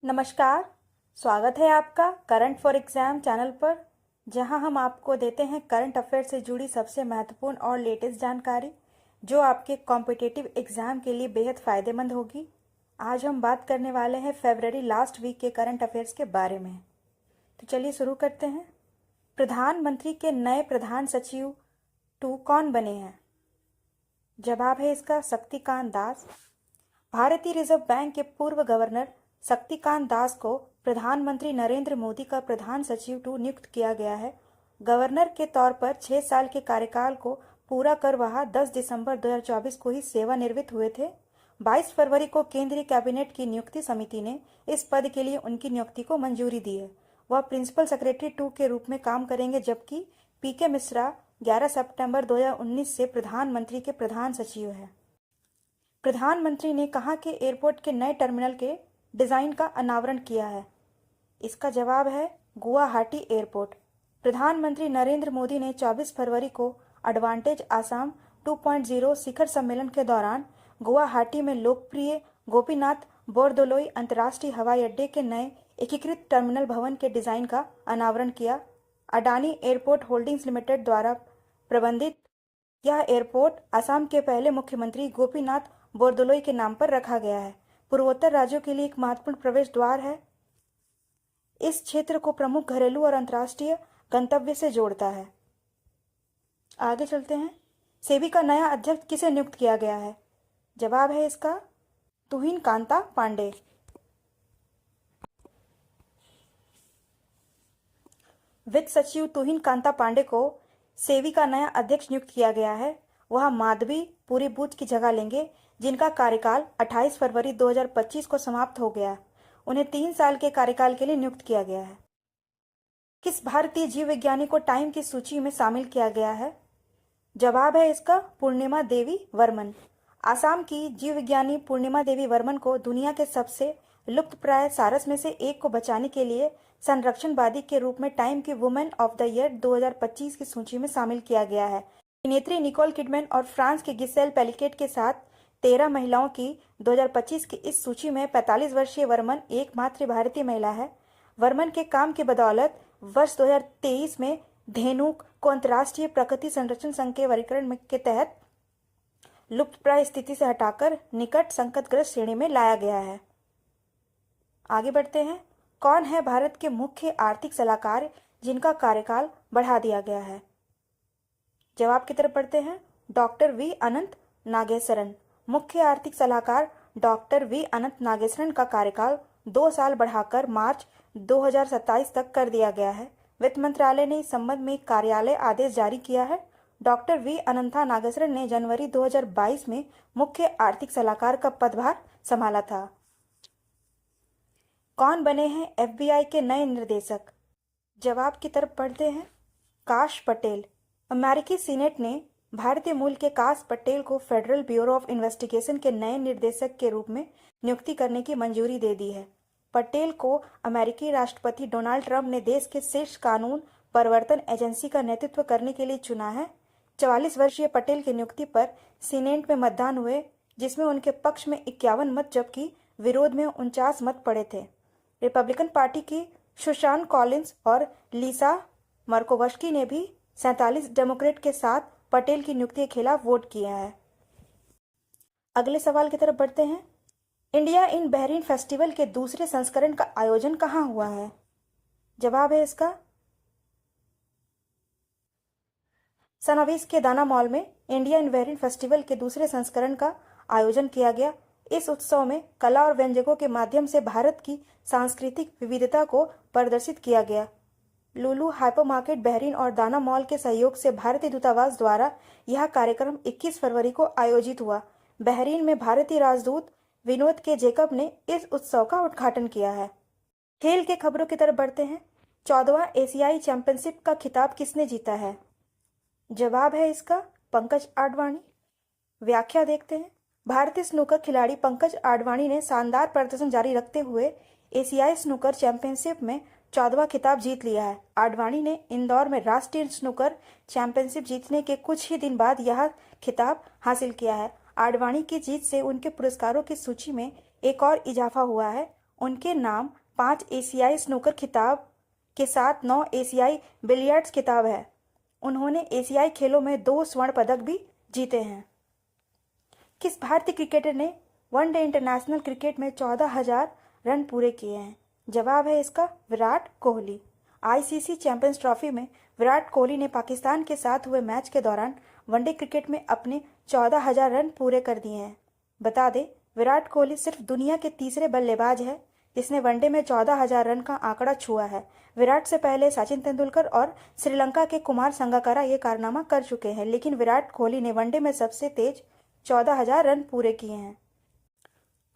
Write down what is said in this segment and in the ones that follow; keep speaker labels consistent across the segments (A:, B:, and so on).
A: नमस्कार। स्वागत है आपका करंट फॉर एग्जाम चैनल पर, जहां हम आपको देते हैं करंट अफेयर से जुड़ी सबसे महत्वपूर्ण और लेटेस्ट जानकारी जो आपके कॉम्पिटिटिव एग्जाम के लिए बेहद फ़ायदेमंद होगी। आज हम बात करने वाले हैं फरवरी लास्ट वीक के करंट अफेयर्स के बारे में। तो चलिए शुरू करते हैं। प्रधानमंत्री के नए प्रधान सचिव 2 कौन बने हैं? जवाब है इसका शक्तिकांत दास। भारतीय रिजर्व बैंक के पूर्व गवर्नर शक्तिकांत दास को प्रधानमंत्री नरेंद्र मोदी का प्रधान सचिव 2 नियुक्त किया गया है। गवर्नर के तौर पर 6 साल के कार्यकाल को पूरा कर वह 10 दिसंबर 2024 को ही सेवानिवृत्त हुए थे। 22 फरवरी को केंद्रीय कैबिनेट की नियुक्ति समिति ने इस पद के लिए उनकी नियुक्ति को मंजूरी दी है। वह प्रिंसिपल सेक्रेटरी 2 के रूप में काम करेंगे, जबकि पीके मिश्रा 11 सितंबर 2019 से प्रधानमंत्री के प्रधान सचिव हैं। प्रधानमंत्री ने कहा कि एयरपोर्ट के नए टर्मिनल के डिज़ाइन का अनावरण किया है। इसका जवाब है गुवाहाटी एयरपोर्ट। प्रधानमंत्री नरेंद्र मोदी ने 24 फरवरी को एडवांटेज आसाम 2.0 शिखर सम्मेलन के दौरान गुवाहाटी में लोकप्रिय गोपीनाथ बोरदोलोई अंतर्राष्ट्रीय हवाई अड्डे के नए एकीकृत टर्मिनल भवन के डिज़ाइन का अनावरण किया। अडानी एयरपोर्ट होल्डिंग्स लिमिटेड द्वारा प्रबंधित यह एयरपोर्ट असम के पहले मुख्यमंत्री गोपीनाथ बोरदोलोई के नाम पर रखा गया है। पूर्वोत्तर राज्यों के लिए एक महत्वपूर्ण प्रवेश द्वार है। इस क्षेत्र को प्रमुख घरेलू और अंतर्राष्ट्रीय गंतव्य से जोड़ता है। आगे चलते हैं। सेबी का नया अध्यक्ष किसे नियुक्त किया गया है? जवाब है इसका तुहिन कांता पांडे। वित्त सचिव तुहिन कांता पांडे को सेबी का नया अध्यक्ष नियुक्त किया गया है। वह माधवी पुरी बूथ की जगह लेंगे, जिनका कार्यकाल 28 फरवरी 2025 को समाप्त हो गया। उन्हें 3 साल के कार्यकाल के लिए नियुक्त किया गया है। किस भारतीय जीव विज्ञानी को टाइम की सूची में शामिल किया गया है? जवाब है इसका पूर्णिमा देवी वर्मन। आसाम की जीव विज्ञानी पूर्णिमा देवी वर्मन को दुनिया के सबसे लुप्तप्राय सारस में से एक को बचाने के लिए संरक्षणवादी के रूप में टाइम की वुमेन ऑफ द ईयर 2025 की सूची में शामिल किया गया है। अभिनेत्री निकोल किडमैन और फ्रांस के गिसेल पेलिकेट के साथ 13 महिलाओं की 2025 की इस सूची में 45 वर्षीय वर्मन एकमात्र भारतीय महिला है। वर्मन के काम की बदौलत वर्ष 2023 में धेनुक को अंतर्राष्ट्रीय प्रकृति संरक्षण संघ के वर्गीकरण के तहत लुप्तप्राय स्थिति से हटाकर निकट संकटग्रस्त श्रेणी में लाया गया है। आगे बढ़ते हैं। कौन है भारत के मुख्य आर्थिक सलाहकार जिनका कार्यकाल बढ़ा दिया गया है? जवाब की तरफ बढ़ते हैं। डॉक्टर वी अनंत नागेश्वरन। मुख्य आर्थिक सलाहकार डॉक्टर वी अनंत नागेश्वरन का कार्यकाल 2 साल बढ़ाकर मार्च 2027 तक कर दिया गया है। वित्त मंत्रालय ने इस संबंध में एक कार्यालय आदेश जारी किया है। डॉक्टर वी अनंता नागेश्वरन ने जनवरी 2022 में मुख्य आर्थिक सलाहकार का पदभार संभाला था। कौन बने हैं एफबीआई के नए निर्देशक? जवाब की तरफ बढ़ते हैं। काश पटेल। अमेरिकी सीनेट ने भारतीय मूल के काश पटेल को फेडरल ब्यूरो ऑफ इन्वेस्टिगेशन के नए निर्देशक के रूप में नियुक्ति करने की मंजूरी दे दी है। पटेल को अमेरिकी राष्ट्रपति डोनाल्ड ट्रंप ने देश के शीर्ष कानून प्रवर्तन एजेंसी का नेतृत्व करने के लिए चुना है। 44 वर्षीय पटेल की नियुक्ति पर सीनेट में मतदान हुए, जिसमें उनके पक्ष में 51 मत जबकि विरोध में 49 मत पड़े थे। रिपब्लिकन पार्टी की सुशान कॉलिंस और लिसा मर्कोवस्की ने भी 47 डेमोक्रेट के साथ पटेल की नियुक्ति के खिलाफ वोट किया है। अगले सवाल की तरफ बढ़ते हैं। इंडिया इन बहरीन फेस्टिवल के दूसरे संस्करण का आयोजन कहाँ हुआ है? जवाब है इसका सनाविस के दाना मॉल में इंडिया इन बहरीन फेस्टिवल के दूसरे संस्करण का आयोजन किया गया। इस उत्सव में कला और व्यंजकों के माध्यम से भारत की सांस्कृतिक विविधता को प्रदर्शित किया गया। लुलु हाइपरमार्केट बहरीन और दाना मॉल के सहयोग से भारतीय दूतावास द्वारा यह कार्यक्रम 21 फरवरी को आयोजित हुआ। बहरीन में भारतीय राजदूत विनोद के जेकब ने इस उत्सव का उद्घाटन किया है। खेल के खबरों की तरफ बढ़ते हैं। 14वां एशियाई चैंपियनशिप का खिताब किसने जीता है? जवाब है इसका पंकज आडवाणी। व्याख्या देखते हैं। भारतीय स्नूकर खिलाड़ी पंकज आडवाणी ने शानदार प्रदर्शन जारी रखते हुए एशियाई स्नूकर चैंपियनशिप में 14वां खिताब जीत लिया है। आडवाणी ने इंदौर में राष्ट्रीय स्नूकर चैंपियनशिप जीतने के कुछ ही दिन बाद यह खिताब हासिल किया है। आडवाणी की जीत से उनके पुरस्कारों की सूची में एक और इजाफा हुआ है। उनके नाम 5 एशियाई स्नूकर खिताब के साथ 9 एशियाई बिलियर्ड्स खिताब है। उन्होंने एशियाई खेलों में 2 स्वर्ण पदक भी जीते हैं। किस भारतीय क्रिकेटर ने वनडे इंटरनेशनल क्रिकेट में 14,000 रन पूरे किए हैं? जवाब है इसका Virat Kohli. ICC champions trophy में विराट कोहली ने पाकिस्तान के साथ हुए मैच के दौरान वनडे क्रिकेट में अपने 14,000 रन पूरे कर दिए हैं। बता दें, विराट कोहली सिर्फ दुनिया के तीसरे बल्लेबाज है जिसने वनडे में 14,000 रन का आंकड़ा छुआ है। विराट से पहले सचिन तेंदुलकर और श्रीलंका के कुमार संगकारा ये कारनामा कर चुके हैं, लेकिन विराट कोहली ने वनडे में सबसे तेज 14,000 रन पूरे किए हैं।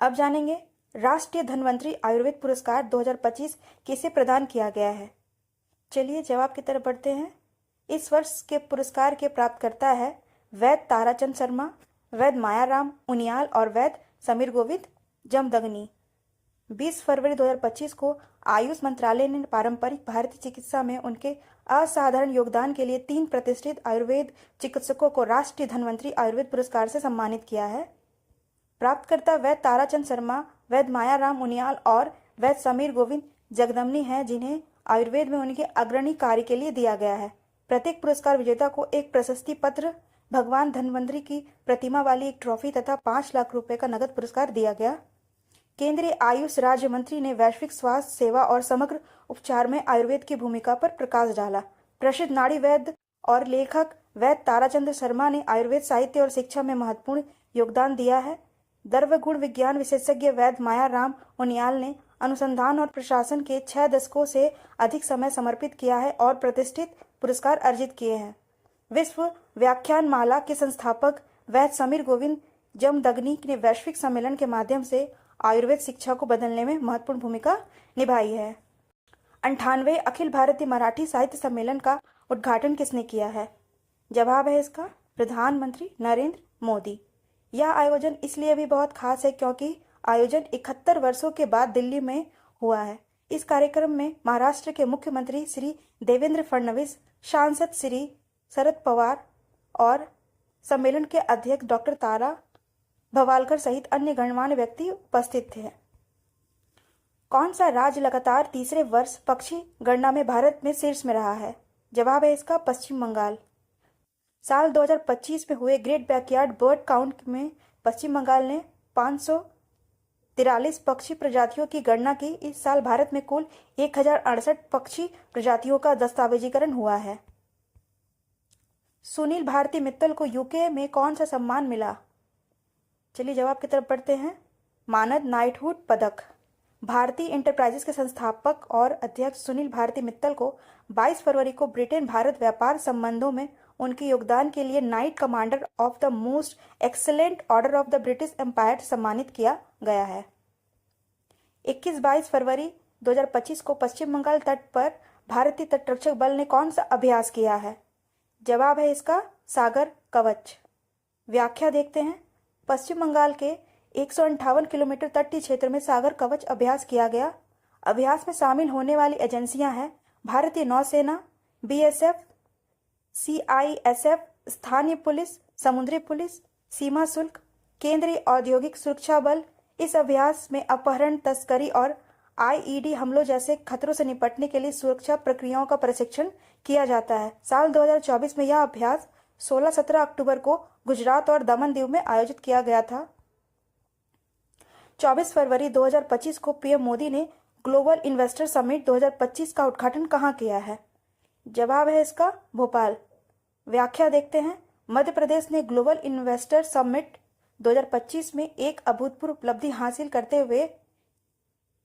A: अब जानेंगे राष्ट्रीय धन्वंतरी आयुर्वेद पुरस्कार 2025 किसे प्रदान किया गया है। चलिए जवाब की तरफ बढ़ते हैं। इस वर्ष के पुरस्कार के प्राप्तकर्ता है वैद्य ताराचंद शर्मा, वैद्य मायाराम उनियाल और वैद्य समीर गोविंद जमदग्नी। 20 फरवरी 2025 को आयुष मंत्रालय ने पारंपरिक भारतीय चिकित्सा में उनके असाधारण योगदान के लिए 3 प्रतिष्ठित आयुर्वेद चिकित्सकों को राष्ट्रीय धन्वंतरी आयुर्वेद पुरस्कार से सम्मानित किया है। प्राप्तकर्ता वैद्य ताराचंद शर्मा, वैद्य मायाराम उनियाल और वैद्य समीर गोविंद जगदम्नी हैं, जिन्हें आयुर्वेद में उनके अग्रणी कार्य के लिए दिया गया है। प्रत्येक पुरस्कार विजेता को एक प्रशस्ति पत्र, भगवान धन्वंतरी की प्रतिमा वाली एक ट्रॉफी तथा 5 लाख रुपए का नगद पुरस्कार दिया गया। केंद्रीय आयुष राज्य मंत्री ने वैश्विक स्वास्थ्य सेवा और समग्र उपचार में आयुर्वेद की भूमिका पर प्रकाश डाला। प्रसिद्ध नाड़ी वैद्य और लेखक वैद्य ताराचंद शर्मा ने आयुर्वेद साहित्य और शिक्षा में महत्वपूर्ण योगदान दिया है। द्रव्य गुण विज्ञान विशेषज्ञ वैद्य मायाराम उनियाल ने अनुसंधान और प्रशासन के 6 दशकों से अधिक समय समर्पित किया है और प्रतिष्ठित पुरस्कार अर्जित किए हैं। विश्व व्याख्यान माला के संस्थापक वैद्य समीर गोविंद जमदग्नी ने वैश्विक सम्मेलन के माध्यम से आयुर्वेद शिक्षा को बदलने में महत्वपूर्ण भूमिका निभाई है। 98वें अखिल भारतीय मराठी साहित्य सम्मेलन का उद्घाटन किसने किया है? जवाब है इसका प्रधानमंत्री नरेंद्र मोदी। यह आयोजन इसलिए भी बहुत खास है क्योंकि आयोजन 71 वर्षों के बाद दिल्ली में हुआ है। इस कार्यक्रम में महाराष्ट्र के मुख्यमंत्री श्री देवेंद्र फडणवीस, सांसद श्री शरद पवार और सम्मेलन के अध्यक्ष डॉक्टर तारा भवालकर सहित अन्य गणमान्य व्यक्ति उपस्थित थे। कौन सा राज्य लगातार तीसरे वर्ष पक्षी गणना में भारत में शीर्ष में रहा है? जवाब है इसका पश्चिम बंगाल। साल 2025 में हुए ग्रेट बैकयार्ड बर्ड काउंट में पश्चिम बंगाल ने 543 पक्षी प्रजातियों की गणना की। इस साल भारत में कुल 1068 पक्षी प्रजातियों का दस्तावेजीकरण हुआ है। सुनील भारती मित्तल को यूके में कौन सा सम्मान मिला? चलिए जवाब की तरफ बढ़ते हैं। मानद नाइटहुड पदक। भारतीय इंटरप्राइजेस के संस्थापक और अध्यक्ष सुनील भारती मित्तल को 22 फरवरी को ब्रिटेन भारत व्यापार संबंधों में उनके योगदान के लिए knight commander of the most excellent order of the British Empire सम्मानित किया गया है। 21-22 फरवरी 2025 को पश्चिम बंगाल तट पर भारतीय तटरक्षक बल ने कौन सा अभ्यास किया है? जवाब है इसका सागर कवच। व्याख्या देखते हैं। पश्चिम बंगाल के 158 किलोमीटर तटीय क्षेत्र में सागर कवच अभ्यास किया गया। अभ्यास में शामिल होने वाली एजेंसियां हैं भारतीय नौसेना, बीएसएफ, सीआईएसएफ, स्थानीय पुलिस, समुद्री पुलिस, सीमा शुल्क, केंद्रीय औद्योगिक सुरक्षा बल। इस अभ्यास में अपहरण, तस्करी और आईईडी हमलों जैसे खतरों से निपटने के लिए सुरक्षा प्रक्रियाओं का प्रशिक्षण किया जाता है। साल 2024 में यह अभ्यास 16-17 अक्टूबर को गुजरात और दमन दीव में आयोजित किया गया था। 24 फरवरी 2025 को पीएम मोदी ने ग्लोबल इन्वेस्टर समिट 2025 का उद्घाटन कहाँ किया है? जवाब है इसका भोपाल। व्याख्या देखते हैं। मध्य प्रदेश ने ग्लोबल इन्वेस्टर समिट 2025 में एक अभूतपूर्व उपलब्धि हासिल करते हुए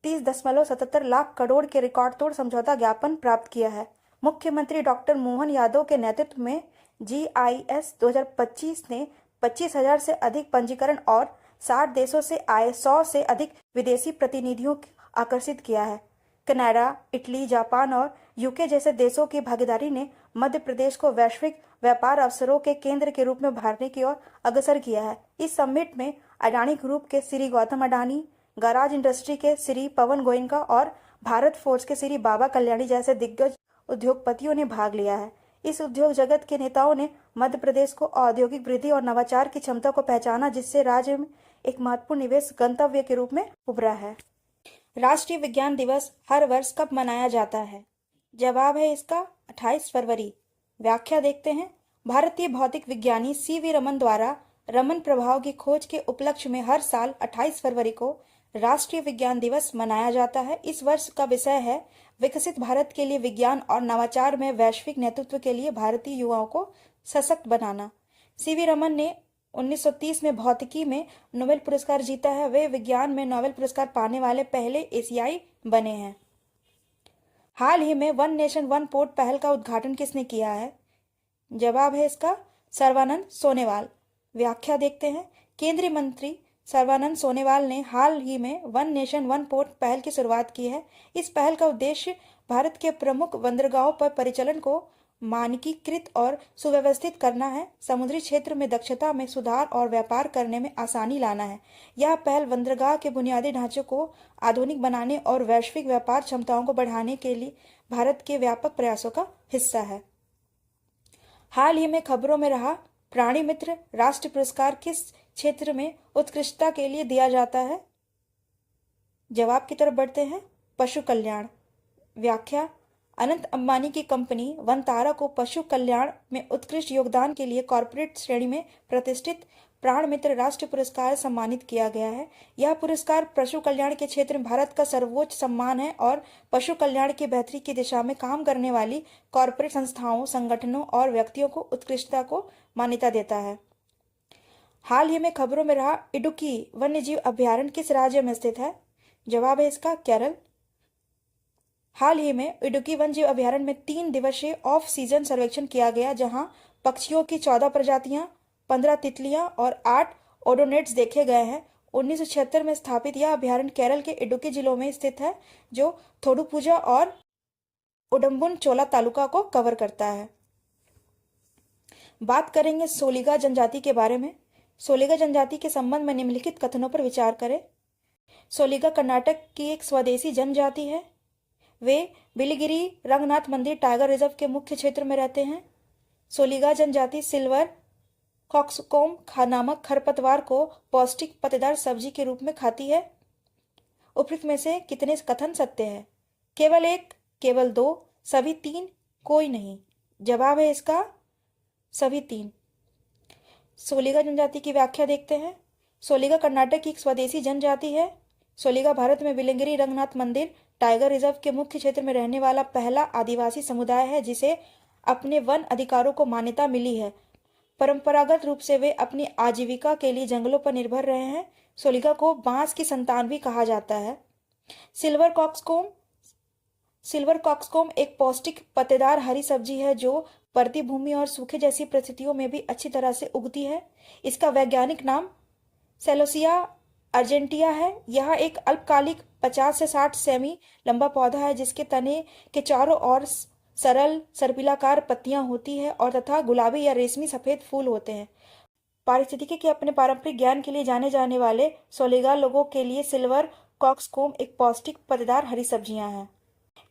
A: 30.77 लाख करोड़ के रिकॉर्ड तोड़ समझौता ज्ञापन प्राप्त किया है। मुख्यमंत्री डॉक्टर मोहन यादव के नेतृत्व में GIS 2025 ने 25,000 से अधिक पंजीकरण और 60 देशों से आए 100 से अधिक विदेशी प्रतिनिधियों को आकर्षित किया है। कनाडा, इटली, जापान और यूके जैसे देशों की भागीदारी ने मध्य प्रदेश को वैश्विक व्यापार अवसरों के केंद्र के रूप में उभारने की ओर अग्रसर किया है। इस समिट में अडानी ग्रुप के श्री गौतम अडानी, गराज इंडस्ट्री के श्री पवन गोयनका और भारत फोर्ज के श्री बाबा कल्याणी जैसे दिग्गज उद्योगपतियों ने भाग लिया है। इस उद्योग जगत के नेताओं ने मध्य प्रदेश को औद्योगिक वृद्धि और नवाचार की क्षमता को पहचाना, जिससे राज्य में एक महत्वपूर्ण निवेश गंतव्य के रूप में उभरा है। राष्ट्रीय विज्ञान दिवस हर वर्ष कब मनाया जाता है? जवाब है इसका 28 फरवरी। व्याख्या देखते हैं। भारतीय भौतिक विज्ञानी सीवी रमन द्वारा रमन प्रभाव की खोज के उपलक्ष्य में हर साल 28 फरवरी को राष्ट्रीय विज्ञान दिवस मनाया जाता है। इस वर्ष का विषय है विकसित भारत के लिए विज्ञान और नवाचार में वैश्विक नेतृत्व के लिए भारतीय युवाओं को सशक्त बनाना। सीवी रमन ने 1930 में भौतिकी में नोबेल पुरस्कार जीता है। वे विज्ञान में नोबेल पुरस्कार पाने वाले पहले एशियाई बने हैं। हाल ही में वन नेशन वन पोर्ट पहल का उद्घाटन किसने किया है? जवाब है इसका सर्बानंद सोनोवाल। व्याख्या देखते हैं। केंद्रीय मंत्री सर्बानंद सोनोवाल ने हाल ही में वन नेशन वन पोर्ट पहल की शुरुआत की है। इस पहल का उद्देश्य भारत के प्रमुख बंदरगाहों पर परिचालन को मानकीकृत और सुव्यवस्थित करना है, समुद्री क्षेत्र में दक्षता में सुधार और व्यापार करने में आसानी लाना है। यह पहल बंदरगाह के बुनियादी ढांचे को आधुनिक बनाने और वैश्विक व्यापार क्षमताओं को बढ़ाने के लिए भारत के व्यापक प्रयासों का हिस्सा है। हाल ही में खबरों में रहा प्राणी मित्र राष्ट्रीय पुरस्कार किस क्षेत्र में उत्कृष्टता के लिए दिया जाता है? जवाब की तरफ बढ़ते हैं। पशु कल्याण। व्याख्या अनंत अंबानी की कंपनी वनतारा को पशु कल्याण में उत्कृष्ट योगदान के लिए कॉर्पोरेट श्रेणी में प्रतिष्ठित प्राण मित्र राष्ट्रीय पुरस्कार सम्मानित किया गया है। यह पुरस्कार पशु कल्याण के क्षेत्र में भारत का सर्वोच्च सम्मान है और पशु कल्याण की बेहतरी की दिशा में काम करने वाली कॉर्पोरेट संस्थाओं, संगठनों और व्यक्तियों को उत्कृष्टता को मान्यता देता है। हाल ही में खबरों में रहा इडुक्की वन्यजीव अभ्यारण्य किस राज्य में स्थित है? जवाब है इसका केरल। हाल ही में इडुक्की वन्यजीव अभ्यारण्य में 3 दिवसीय ऑफ सीजन सर्वेक्षण किया गया, जहां पक्षियों की 14 प्रजातियां, 15 तितलियां और 8 ओडोनेट्स देखे गए हैं। 1976 में स्थापित यह अभ्यारण्य केरल के इडुक्की जिलों में स्थित है, जो थोडुपुझा और उडुम्बुन-चोला तालुका को कवर करता है। बात करेंगे सोलिगा जनजाति के बारे में। सोलिगा जनजाति के संबंध में निम्नलिखित कथनों पर विचार करें। सोलिगा कर्नाटक की एक स्वदेशी जनजाति है। वे बिलिगिरी रंगनाथ मंदिर टाइगर रिजर्व के मुख्य क्षेत्र में रहते हैं। सोलिगा जनजाति सिल्वर कॉक्सकोम नामक खरपतवार को पौष्टिक पत्तेदार सब्जी के रूप में खाती है। उपयुक्त में से कितने कथन सत्य है? केवल 1, केवल 2, सभी 3, कोई नहीं। जवाब है इसका सभी 3। सोलिगा जनजाति की व्याख्या देखते हैं। सोलिगा कर्नाटक की एक स्वदेशी जनजाति है। सोलिगा भारत में बिलिगिरी रंगनाथ मंदिर टाइगर रिजर्व के मुख्य क्षेत्र में रहने वाला पहला आदिवासी समुदाय है जिसे अपने वन अधिकारों को मान्यता मिली है। परंपरागत रूप से वे अपनी आजीविका के लिए जंगलों पर निर्भर रहे हैं। सोलिगा को बांस की संतान भी कहा जाता है। सिल्वर कॉक्सकोम एक पौष्टिक पत्तेदार हरी सब्जी है जो पर्वतीय भूमि और सूखे जैसी परिस्थितियों में भी अच्छी तरह से उगती है। इसका वैज्ञानिक नाम सेलोसिया अर्जेंटिया है। यह एक अल्पकालिक 50 से 60 सेमी लंबा पौधा है जिसके तने के चारों ओर सरल सर्पिलाकार पत्तियां होती है और तथा गुलाबी या रेशमी सफेद फूल होते हैं। पारिस्थितिकी के अपने पारंपरिक ज्ञान के लिए जाने जाने वाले सोलिगा लोगों के लिए सिल्वर कॉक्सकोम एक पौष्टिक पत्तेदार हरी सब्जियां हैं।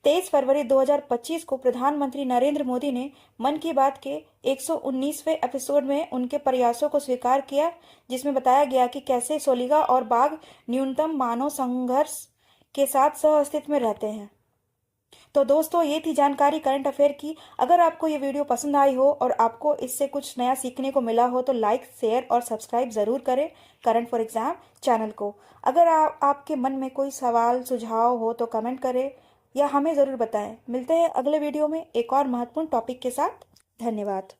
A: 23 फरवरी 2025 को प्रधानमंत्री नरेंद्र मोदी ने मन की बात के 119वें एपिसोड में उनके प्रयासों को स्वीकार किया, जिसमें बताया गया कि कैसे सोलिगा और बाघ न्यूनतम मानव संघर्ष के साथ सह अस्तित्व में रहते हैं। तो दोस्तों, ये थी जानकारी करंट अफेयर की। अगर आपको ये वीडियो पसंद आई हो और आपको इससे कुछ नया सीखने को मिला हो तो लाइक, शेयर और सब्सक्राइब ज़रूर करें करंट फॉर एग्जाम चैनल को। अगर आपके मन में कोई सवाल सुझाव हो तो कमेंट करें या हमें ज़रूर बताएं। मिलते हैं अगले वीडियो में एक और महत्वपूर्ण टॉपिक के साथ। धन्यवाद।